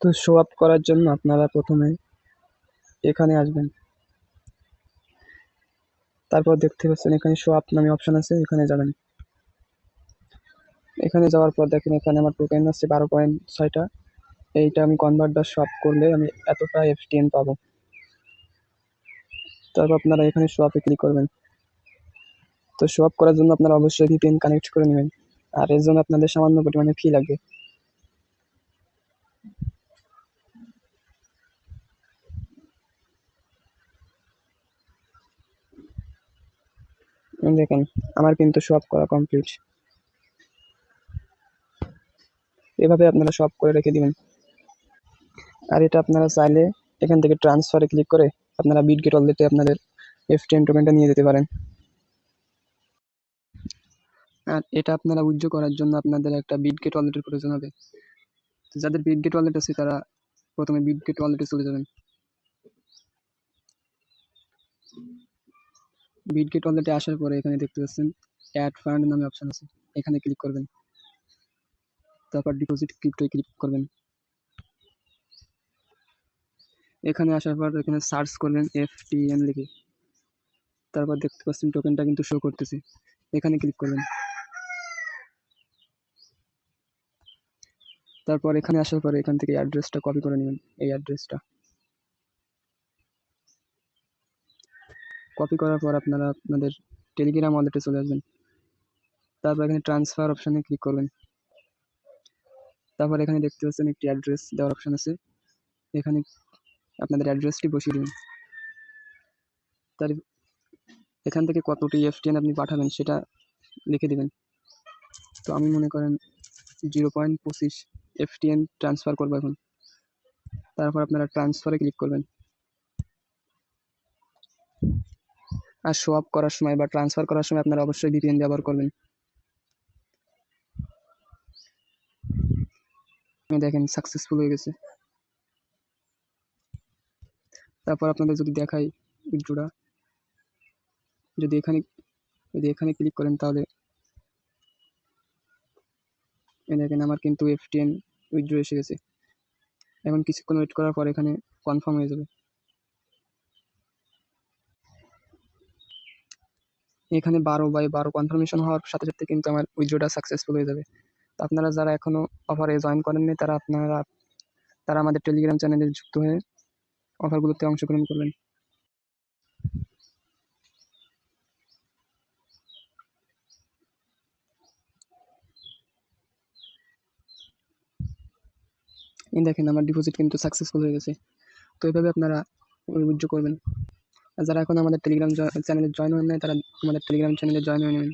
তো show up করার জন্য আপনারা প্রথমে এখানে আসবেন। তারপর দেখতে পাচ্ছেন এখানে শো আপ নামে অপশন আছে, এখানে যাবেন। এখানে যাওয়ার পর দেখেন এখানে আমার টোকেন আছে 12.6টা। এইটা আমি কনভার্ট বা শো আপ করলে আমি এতটা এফটিএন পাবো। তারপর আপনারা এখানে শো আপে ক্লিক করবেন। তো শো আপ করার জন্য আপনারা অবশ্যই ভিপিএন কানেক্ট করে নেবেন, আর এর জন্য আপনাদের সামান্য পরিমাণে ফি লাগবে। দেখেন আমার কিন্তু শো আপ করা কমপ্লিট। এভাবে আপনারা শো আপ করে রেখে দিবেন। আর এটা আপনারা চাইলে এখান থেকে ট্রান্সফারে ক্লিক করে আপনারা বিটগেট ওয়ালেটে আপনাদের এফটিএন টোকেনটা নিয়ে যেতে পারেন। আর এটা আপনারা উইথড্র করার জন্য আপনাদের একটা বিটগেট ওয়ালেটের প্রয়োজন হবে। তো যাদের বিটগেট ওয়ালেট আছে তারা প্রথমে বিটগেট ওয়ালেটে চলে যাবেন। বিটগেট ওয়ালেটে আসার পরে এখানে দেখতে পাচ্ছেন অ্যাড ফান্ড নামে অপশন আছে, এখানে ক্লিক করবেন। তারপর ডিপোজিট ক্রিপ্টোয় ক্লিক করবেন। এখানে আসার পর এখানে সার্চ করবেন এফটিএন লিখে। তারপর দেখতে পাচ্ছেন টোকেনটা কিন্তু শো করতেছে, এখানে ক্লিক করবেন। তারপর এখানে আসার পরে এখান থেকে অ্যাড্রেসটা কপি করে নেবেন। এই অ্যাড্রেসটা কপি করার পর আপনারা আপনাদের টেলিগ্রাম ওয়ালেটে চলে আসবেন। তারপর এখানে ট্রান্সফার অপশানে ক্লিক করবেন। তারপর এখানে দেখতে পাচ্ছেন একটি অ্যাড্রেস দেওয়ার অপশান আছে, এখানে আপনাদের অ্যাড্রেসটি বসিয়ে দিন। তার এখান থেকে কতটি এফটিএন আপনি পাঠাবেন সেটা লিখে দিবেন। তো আমি মনে করেন 0.25 এফটিএন ট্রান্সফার করবো এখন। তারপর আপনারা ট্রান্সফারে ক্লিক করবেন। আর শো আপ করার সময় বা ট্রান্সফার করার সময় আপনারা অবশ্যই ভিপিএন ব্যবহার করবেন। দেখেন সাকসেসফুল হয়ে গেছে। তারপর আপনাদের যদি দেখাই উইথড্রটা, যদি এখানে ক্লিক করেন তাহলে দেখেন আমার কিন্তু এফটিএন উইথড্র এসে গেছে। এখন কিছুক্ষণ ওয়েট করার পর এখানে কনফার্ম হয়ে যাবে। এখানে 12/12 কনফার্মেশন হওয়ার সাথে সাথে কিন্তু আমার উইথড্রটা সাকসেসফুল হয়ে যাবে। তো আপনারা যারা এখনো অফারে জয়েন করেননি তারা আমাদের টেলিগ্রাম চ্যানেলে যুক্ত হয়ে অফারগুলোতে অংশগ্রহণ করবেন। দেখেন আমার ডিপোজিট কিন্তু সাকসেসফুল হয়ে গেছে। তো এইভাবে আপনারা উইথড্র করবেন। আর যারা এখন আমাদের টেলিগ্রাম চ্যানেলে জয়েন হন নাই তারা আমাদের টেলিগ্রাম চ্যানেলে জয়েন হয়ে নেবেন।